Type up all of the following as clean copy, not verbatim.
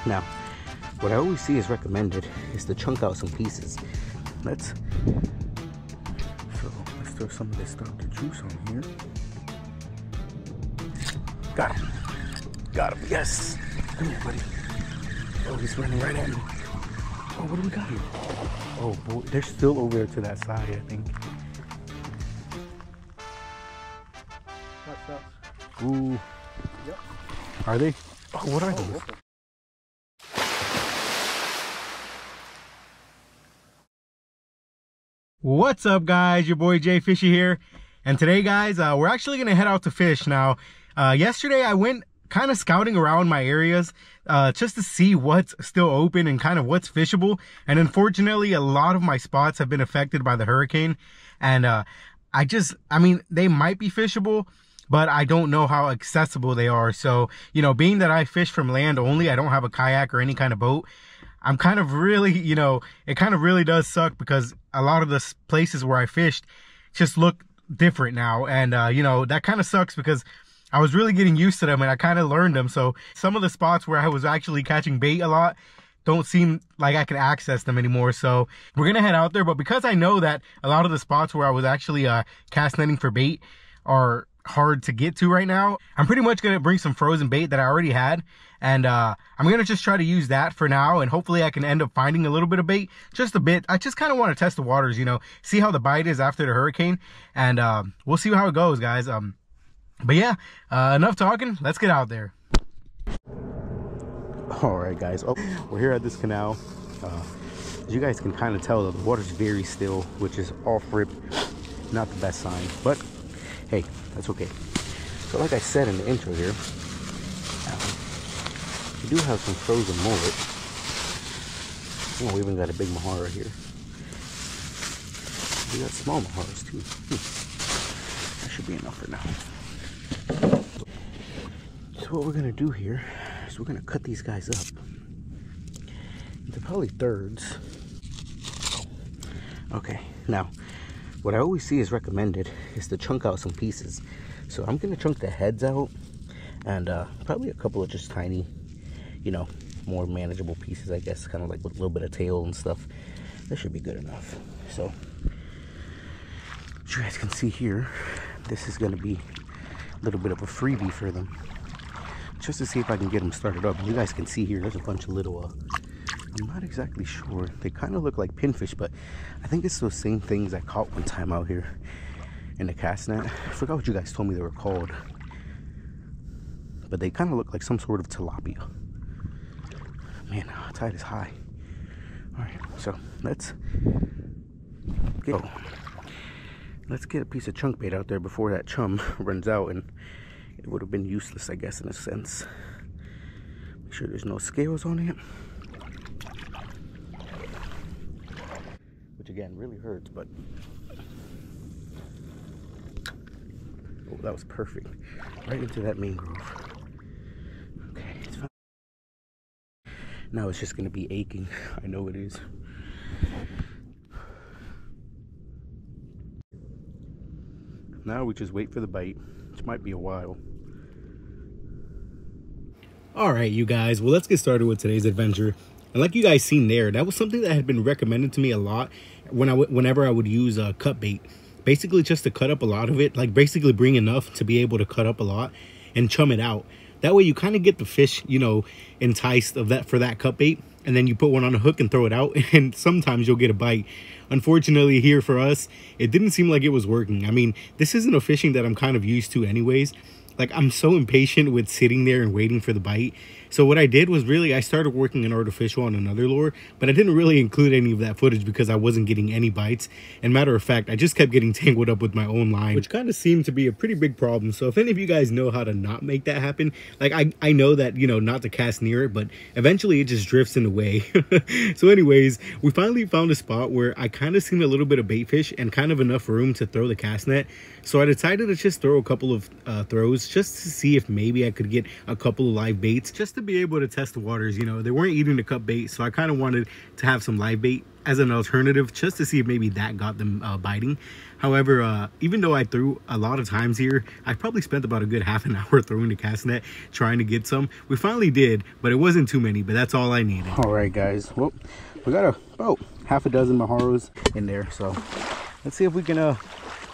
Now, what I always see is recommended is to chunk out some pieces. Let's throw some of this Dr. Juice on here. Got him. Got him. Yes. Come here, buddy. Oh, he's running right at me. Oh, what do we got here? Oh, boy. They're still over there to that side, I think. Ooh. Yep. Are they? Oh, what are those? What's up, guys? Your boy JFISHY here. And today, guys, we're actually going to head out to fish. Now, yesterday I went kind of scouting around my areas just to see what's still open and kind of what's fishable. And unfortunately, a lot of my spots have been affected by the hurricane. And I mean, they might be fishable, but I don't know how accessible they are. So, you know, being that I fish from land only, I don't have a kayak or any kind of boat. I'm kind of really, you know, it kind of really does suck because a lot of the places where I fished just look different now. And, you know, that kind of sucks because I was really getting used to them and I kind of learned them. So some of the spots where I was actually catching bait a lot don't seem like I can access them anymore. So we're going to head out there. But because I know that a lot of the spots where I was actually cast netting for bait are hard to get to right now, I'm pretty much going to bring some frozen bait that I already had. And I'm going to just try to use that for now. And hopefully I can end up finding a little bit of bait, just a bit. I just kind of want to test the waters, you know, see how the bite is after the hurricane. And we'll see how it goes, guys. But yeah, enough talking. Let's get out there. All right, guys. Oh, we're here at this canal. As you guys can kind of tell, the water's very still, which is off rip. Not the best sign, but hey, that's okay. So like I said in the intro here, we do have some frozen mullet. Oh, we even got a big mahara here. We got small maharas too. That should be enough for now. So what we're gonna do here is we're gonna cut these guys up into probably thirds. Okay, now what I always see is recommended is to chunk out some pieces. So I'm gonna chunk the heads out and probably a couple of just tiny, you know, more manageable pieces, I guess, kind of like with a little bit of tail and stuff. That should be good enough. So as you guys can see here, this is gonna be a little bit of a freebie for them, just to see if I can get them started up. You guys can see here, there's a bunch of little, I'm not exactly sure. They kind of look like pinfish, but I think it's those same things I caught one time out here in the cast net. I forgot what you guys told me they were called, but they kind of look like some sort of tilapia. Man, the tide is high. All right, so let's get a piece of chunk bait out there before that chum runs out, and it would have been useless, I guess, in a sense. Make sure there's no scales on it, which again really hurts, but oh, that was perfect, right into that mangrove. Okay, it's fine. Now it's just gonna be aching. I know it is. Now we just wait for the bite, which might be a while. All right, you guys, well, let's get started with today's adventure. And like you guys seen there, that was something that had been recommended to me a lot whenever I would use cut bait. Basically just to cut up a lot of it, like basically bring enough to be able to cut up a lot and chum it out. That way you kind of get the fish, you know, enticed of that for that cut bait, and then you put one on a hook and throw it out, and sometimes you'll get a bite. Unfortunately, here for us, it didn't seem like it was working. I mean, this isn't a fishing that I'm kind of used to anyways. Like, I'm so impatient with sitting there and waiting for the bite. So what I did was really, I started working an artificial on another lure, but I didn't really include any of that footage because I wasn't getting any bites. And matter of fact, I just kept getting tangled up with my own line, which kind of seemed to be a pretty big problem. So if any of you guys know how to not make that happen, like I know that, you know, not to cast near it, but eventually it just drifts in the way. So anyways, we finally found a spot where I kind of seen a little bit of bait fish and kind of enough room to throw the cast net. So I decided to just throw a couple of throws just to see if maybe I could get a couple of live baits, just to to be able to test the waters. You know, they weren't eating the cut bait, so I kind of wanted to have some live bait as an alternative, just to see if maybe that got them biting. However, even though I threw a lot of times here, I probably spent about a good half an hour throwing the cast net trying to get some. We finally did, but it wasn't too many, but that's all I needed. All right, guys, well, we got about half a dozen Maharos in there, so let's see if we can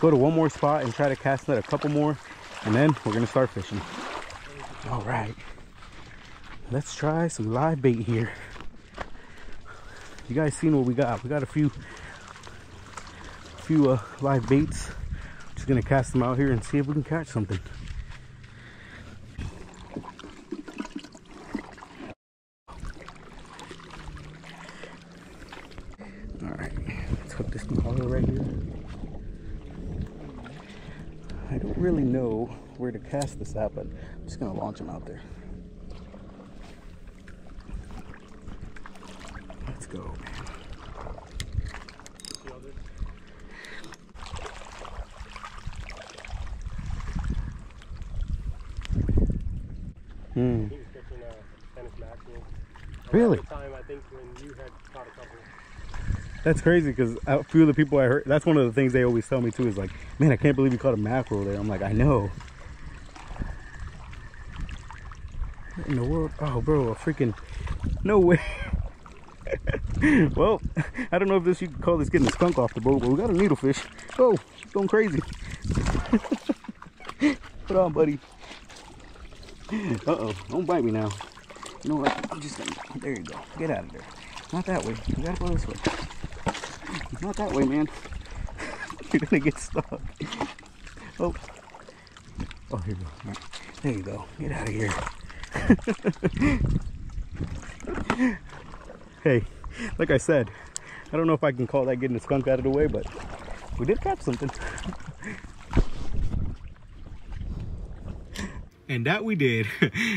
go to one more spot and try to cast net a couple more, and then we're gonna start fishing. All right, let's try some live bait here. You guys seen what we got? We got a few live baits. Just gonna cast them out here and see if we can catch something. All right, let's hook this Mahalo right here. I don't really know where to cast this at, but I'm just gonna launch him out there. Let's go. He was catching tennis mackerel. Really? Time, I think when you had caught a couple. That's crazy, because a few of the people I heard, that's one of the things they always tell me too, is like, man, I can't believe you caught a mackerel there. I'm like, I know. What in the world? Oh, bro, a freaking, no way. Well, I don't know if this, you can call this getting a skunk off the boat, but we got a needlefish. Oh, it's going crazy. Put on, buddy. Uh-oh, don't bite me now. You know what? I'm just gonna, there you go. Get out of there. Not that way. You gotta go this way. Not that way, man. You're gonna get stuck. Oh. Oh, here you go. Right. There you go. Get out of here. Hey, like I said, I don't know if I can call that getting the skunk out of the way, but we did catch something. And that we did.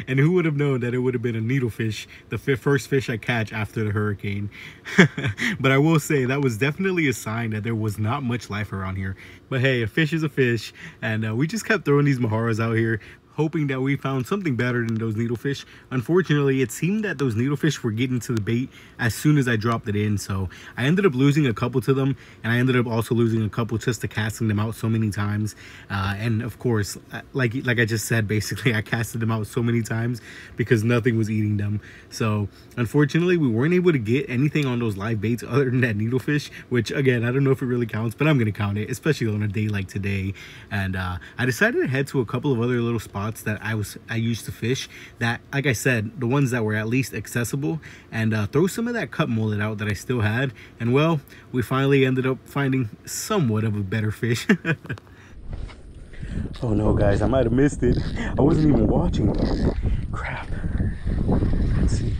And who would have known that it would have been a needlefish, the first fish I catch after the hurricane. But I will say that was definitely a sign that there was not much life around here. But hey, a fish is a fish. And we just kept throwing these Maharos out here, hoping that we found something better than those needlefish. Unfortunately, it seemed that those needlefish were getting to the bait as soon as I dropped it in, so I ended up losing a couple to them, and I ended up also losing a couple just to casting them out so many times. And of course, like I just said, basically I casted them out so many times because nothing was eating them. So unfortunately, we weren't able to get anything on those live baits other than that needlefish, which again, I don't know if it really counts, but I'm gonna count it, especially on a day like today. And I decided to head to a couple of other little spots that I used to fish, that, like I said, the ones that were at least accessible, and throw some of that cut mullet out that I still had. And well, we finally ended up finding somewhat of a better fish. Oh no, guys, I might have missed it. I wasn't even watching. Crap. Let's see.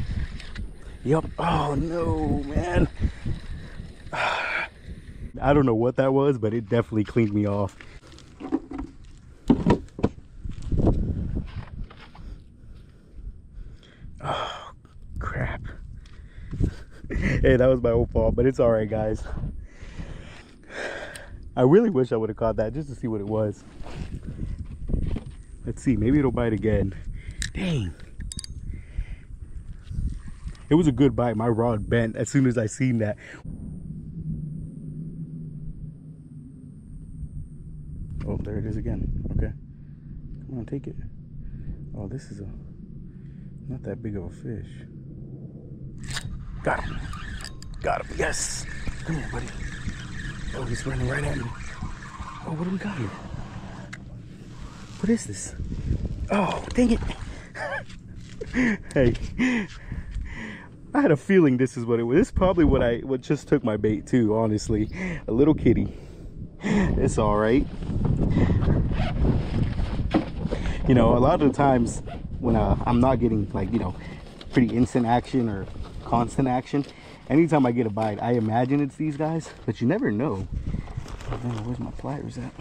Yep. Oh no, man. I don't know what that was, but it definitely cleaned me off. Oh, crap. Hey, that was my own fault, but it's all right, guys. I really wish I would have caught that just to see what it was. Let's see, maybe it'll bite again. Dang. It was a good bite. My rod bent as soon as I seen that. Oh, there it is again. Okay. Come on, take it. Oh, this is not that big of a fish. Got him. Got him. Yes. Come here, buddy. Oh, he's running right at me. Oh, what do we got here? What is this? Oh, dang it. Hey. I had a feeling this is what it was. This is probably what just took my bait too, honestly. A little kitty. It's all right. You know, a lot of the times when I'm not getting, like, you know, pretty instant action or constant action, anytime I get a bite, I imagine it's these guys, but you never know. Oh, man, where's my pliers at?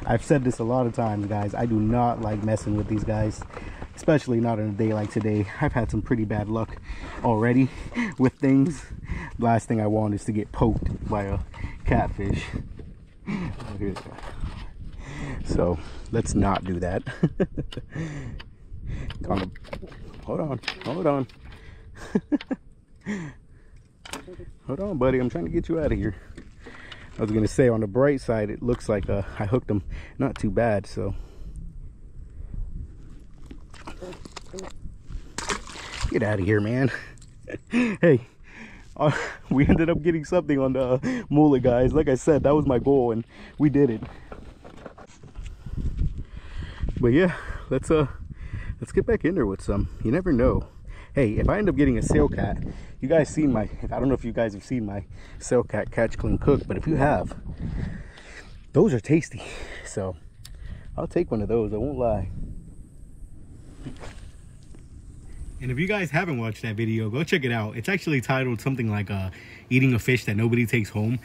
I've said this a lot of times, guys. I do not like messing with these guys, especially not on a day like today. I've had some pretty bad luck already with things. The last thing I want is to get poked by a catfish. So let's not do that. On the, hold on, hold on. Hold on, buddy. I'm trying to get you out of here. I was gonna say, on the bright side, it looks like I hooked him not too bad. So get out of here, man. Hey, we ended up getting something on the mullet, guys. Like I said, that was my goal, and we did it. But yeah, let's get back in there with some. You never know. Hey, if I end up getting a sail cat, you guys seen my, I don't know if you guys have seen my sail cat catch, clean, cook, but if you have, those are tasty. So I'll take one of those, I won't lie. And if you guys haven't watched that video, go check it out. It's actually titled something like eating a fish that nobody takes home.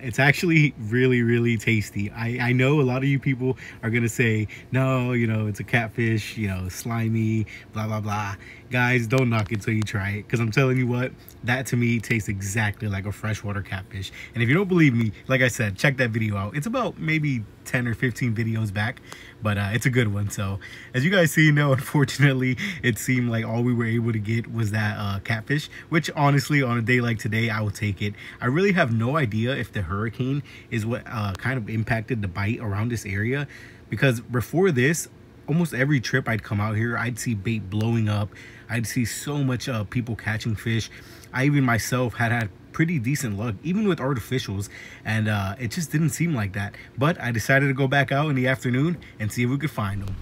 It's actually really, really tasty. I know a lot of you people are gonna say, no, you know, it's a catfish, you know, slimy, blah, blah, blah. Guys, don't knock it till you try it, because I'm telling you what, that to me tastes exactly like a freshwater catfish. And if you don't believe me, like I said, check that video out. It's about maybe 10 or 15 videos back, but it's a good one. So as you guys see, no, unfortunately, it seemed like all we were able to get was that catfish, which honestly, on a day like today, I will take it. I really have no idea if the hurricane is what kind of impacted the bite around this area, because before this, almost every trip I'd come out here, I'd see bait blowing up. I'd see so much people catching fish. I even myself had pretty decent luck, even with artificials, and it just didn't seem like that. But I decided to go back out in the afternoon and see if we could find them.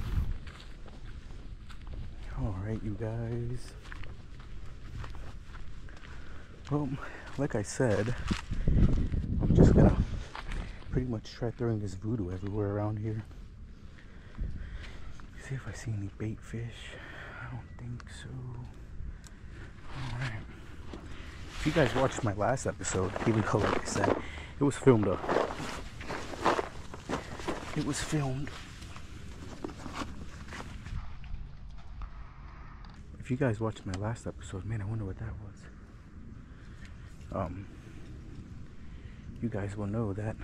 All right, you guys. Well, like I said, I'm just gonna pretty much try throwing this voodoo everywhere around here. See if I see any bait fish. I don't think so. All right. If you guys watched my last episode, even though, like I said, it was filmed up. It was filmed. If you guys watched my last episode, man, I wonder what that was. You guys will know that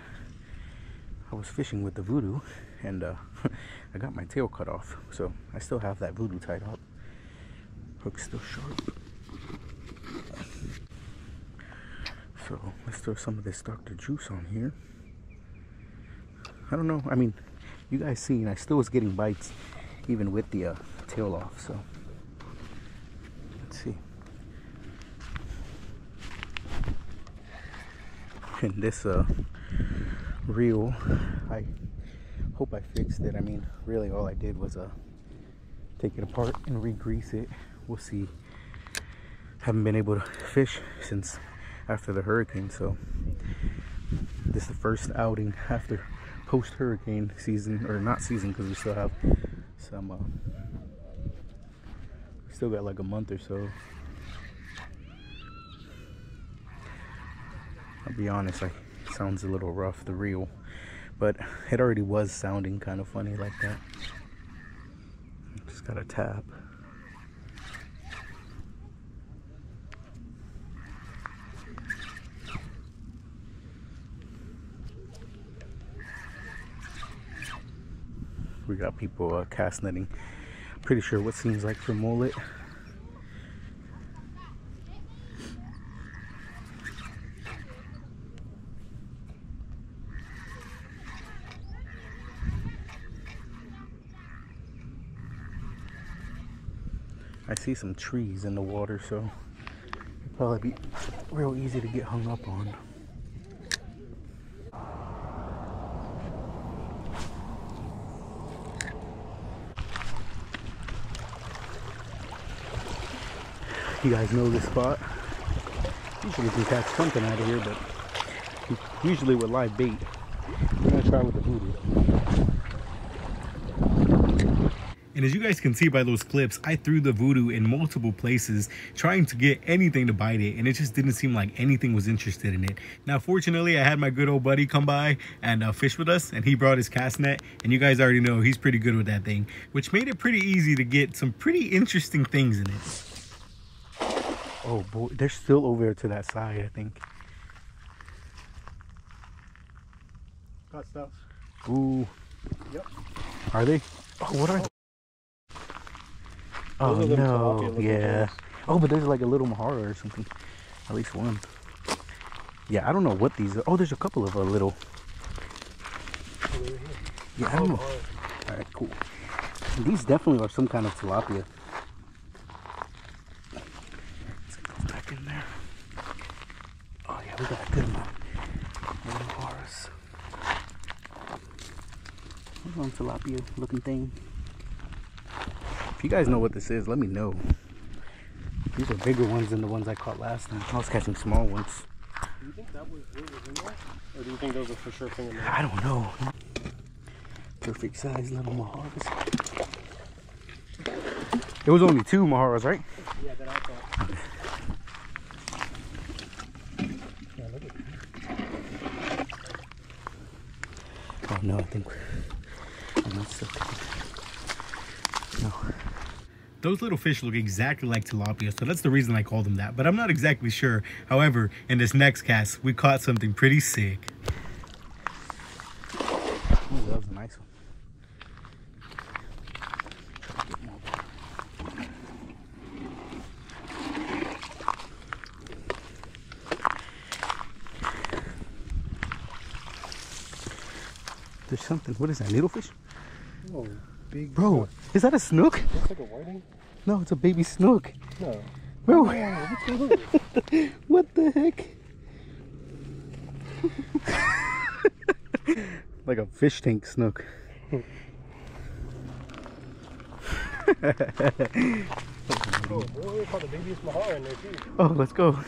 I was fishing with the voodoo, and I got my tail cut off, so I still have that voodoo tied up. Hook's still sharp. So let's throw some of this Dr. Juice on here. I don't know, I mean, you guys seen, I still was getting bites even with the tail off, so let's see. And this reel, I hope I fixed it. I mean, really all I did was take it apart and re-grease it. We'll see. Haven't been able to fish since after the hurricane, so this is the first outing after post-hurricane season, or not season, because we still have some still got like a month or so. I'll be honest, it sounds a little rough, the reel, but it already was sounding kind of funny like that. Just gotta tap. We got people cast netting. Pretty sure what seems like for mullet. I see some trees in the water, so it'll probably be real easy to get hung up on. You guys know this spot. Usually we can catch something out of here, but usually with live bait. We're gonna try with the voodoo. And as you guys can see by those clips, I threw the voodoo in multiple places trying to get anything to bite it, and it just didn't seem like anything was interested in it. Now fortunately, I had my good old buddy come by and fish with us, and he brought his cast net, and you guys already know he's pretty good with that thing, which made it pretty easy to get some pretty interesting things in it. Oh boy, they're still over there to that side, I think. Got stuff. Ooh. Yep. Are they? Oh, what are they? Oh Those are them no, tilapia looking yeah. ones. Oh, but there's like a little mahara or something. At least one. Yeah, I don't know what these are. Oh, there's a couple of little. Yeah, I don't know. All right, cool. These definitely are some kind of tilapia. Let's go back in there. Oh yeah, we got a good amount. Little maharas. There's one tilapia looking thing. If you guys know what this is, let me know. These are bigger ones than the ones I caught last time. I was catching small ones. Do you think that was what was in there? Or do you think those are for sure thing in there? I don't know. Perfect size little maharas. It was only 2 maharas, right? Yeah, that I thought. Yeah, look at Oh no, I think I'm not so no. Those little fish look exactly like tilapia, so that's the reason I call them that. But I'm not exactly sure. However, in this next cast, we caught something pretty sick. Ooh, that was a nice one. There's something. What is that? Needlefish? Oh, big. Bro, is that a snook? Looks like a whiting. No, it's a baby snook. No. Bro, Oh, what the heck? Like a fish tank snook. oh boy, we caught the babiest mahara in there too. Oh, let's go.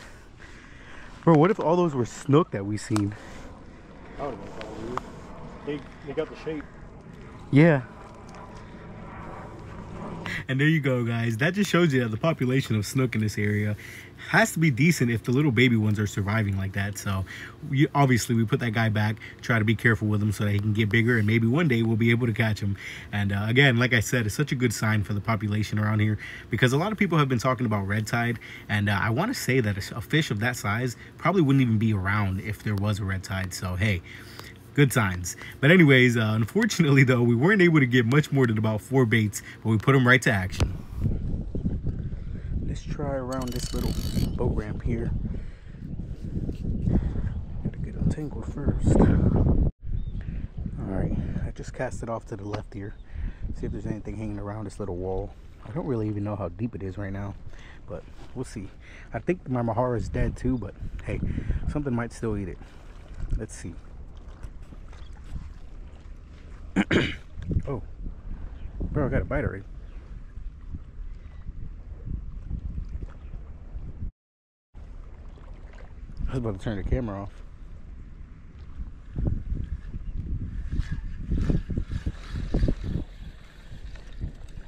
Bro, what if all those were snook that we seen? I don't know. They got the shape. Yeah. And there you go, guys. That just shows you that the population of snook in this area has to be decent if the little baby ones are surviving like that. So obviously we put that guy back, try to be careful with him so that he can get bigger, and maybe one day we'll be able to catch him. And again, like I said, it's such a good sign for the population around here, because a lot of people have been talking about red tide, and I want to say that a fish of that size probably wouldn't even be around if there was a red tide. So hey, good signs. But anyways, unfortunately though, we weren't able to get much more than about 4 baits, but we put them right to action. Let's try around this little boat ramp here. Gotta get untangled first. Alright, I just cast it off to the left here. See if there's anything hanging around this little wall. I don't really even know how deep it is right now, but we'll see. I think my mahara is dead too, but hey, something might still eat it. Let's see. Oh, bro, I got a bite already. I was about to turn the camera off.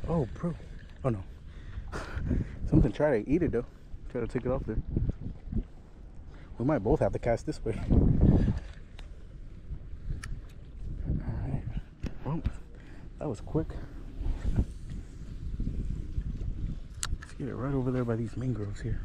Oh, bro. Oh no. Something tried to eat it though. Try to take it off there. We might both have to cast this way. Alright. Well, that was quick. Let's get it right over there by these mangroves here.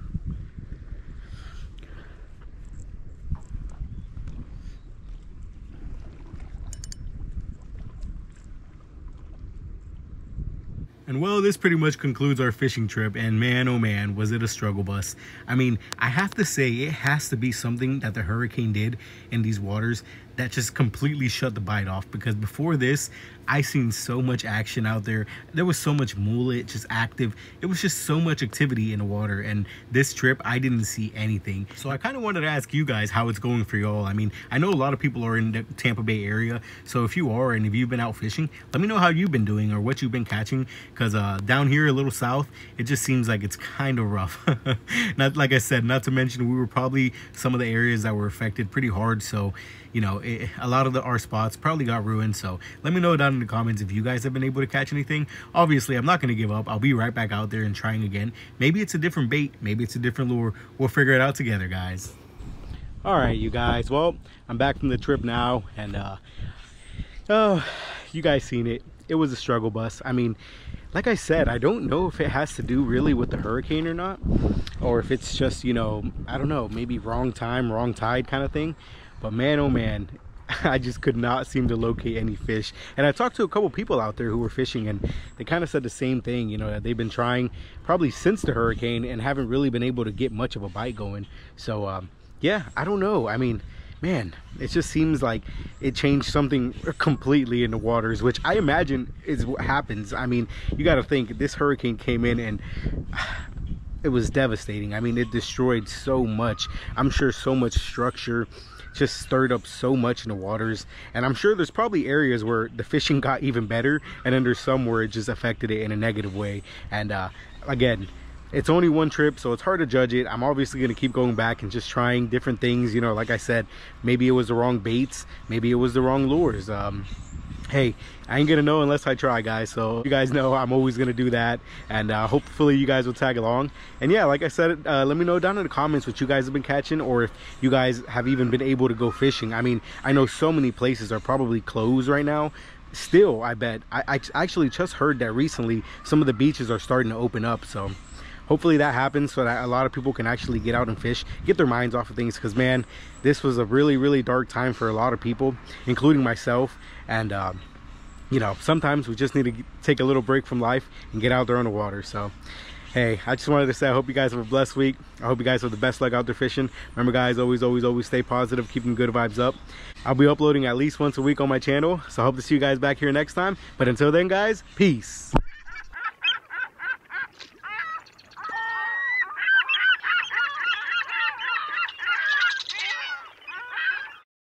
And well, this pretty much concludes our fishing trip, and man, oh man, was it a struggle bus. I mean, I have to say, it has to be something that the hurricane did in these waters that just completely shut the bite off, because before this, I seen so much action out there. There was so much mullet just active. It was just so much activity in the water, and this trip, I didn't see anything. So I kind of wanted to ask you guys how it's going for y'all. I mean, I know a lot of people are in the Tampa Bay area, so if you are, and if you've been out fishing, let me know how you've been doing or what you've been catching, because down here a little south, it just seems like it's kind of rough. Not like I said, not to mention we were probably some of the areas that were affected pretty hard, so you know, a lot of our spots probably got ruined. So let me know down in the comments if you guys have been able to catch anything. Obviously, I'm not going to give up. I'll be right back out there and trying again. Maybe it's a different bait, maybe it's a different lure. We'll figure it out together, guys. All right, you guys, well, I'm back from the trip now, and oh, you guys seen it. It was a struggle bus. I mean, like I said, I don't know if it has to do really with the hurricane or not, or if it's just, you know, I don't know, maybe wrong time, wrong tide kind of thing. But man, oh man, I just could not seem to locate any fish. And I talked to a couple people out there who were fishing, and they kind of said the same thing, you know, that they've been trying probably since the hurricane and haven't really been able to get much of a bite going. So yeah, I don't know. I mean, man, it just seems like it changed something completely in the waters, which I imagine is what happens. I mean, you got to think, this hurricane came in and it was devastating. I mean, it destroyed so much. I'm sure so much structure, just stirred up so much in the waters. And I'm sure there's probably areas where the fishing got even better, and then there's some where it just affected it in a negative way. And again, it's only one trip, so it's hard to judge it. I'm obviously going to keep going back and just trying different things. You know, like I said, maybe it was the wrong baits, maybe it was the wrong lures. Hey, I ain't gonna know unless I try, guys. So you guys know I'm always gonna do that, and hopefully you guys will tag along. And yeah, like I said, let me know down in the comments what you guys have been catching, or if you guys have even been able to go fishing. I mean, I know so many places are probably closed right now. Still, I bet I actually just heard that recently some of the beaches are starting to open up. So hopefully that happens, so that a lot of people can actually get out and fish, get their minds off of things. Because man, this was a really dark time for a lot of people, including myself. And you know, sometimes we just need to take a little break from life and get out there on the water. So hey, I just wanted to say I hope you guys have a blessed week. I hope you guys have the best luck out there fishing. Remember guys, always stay positive, keeping good vibes up. I'll be uploading at least once a week on my channel, so I hope to see you guys back here next time. But until then guys, peace.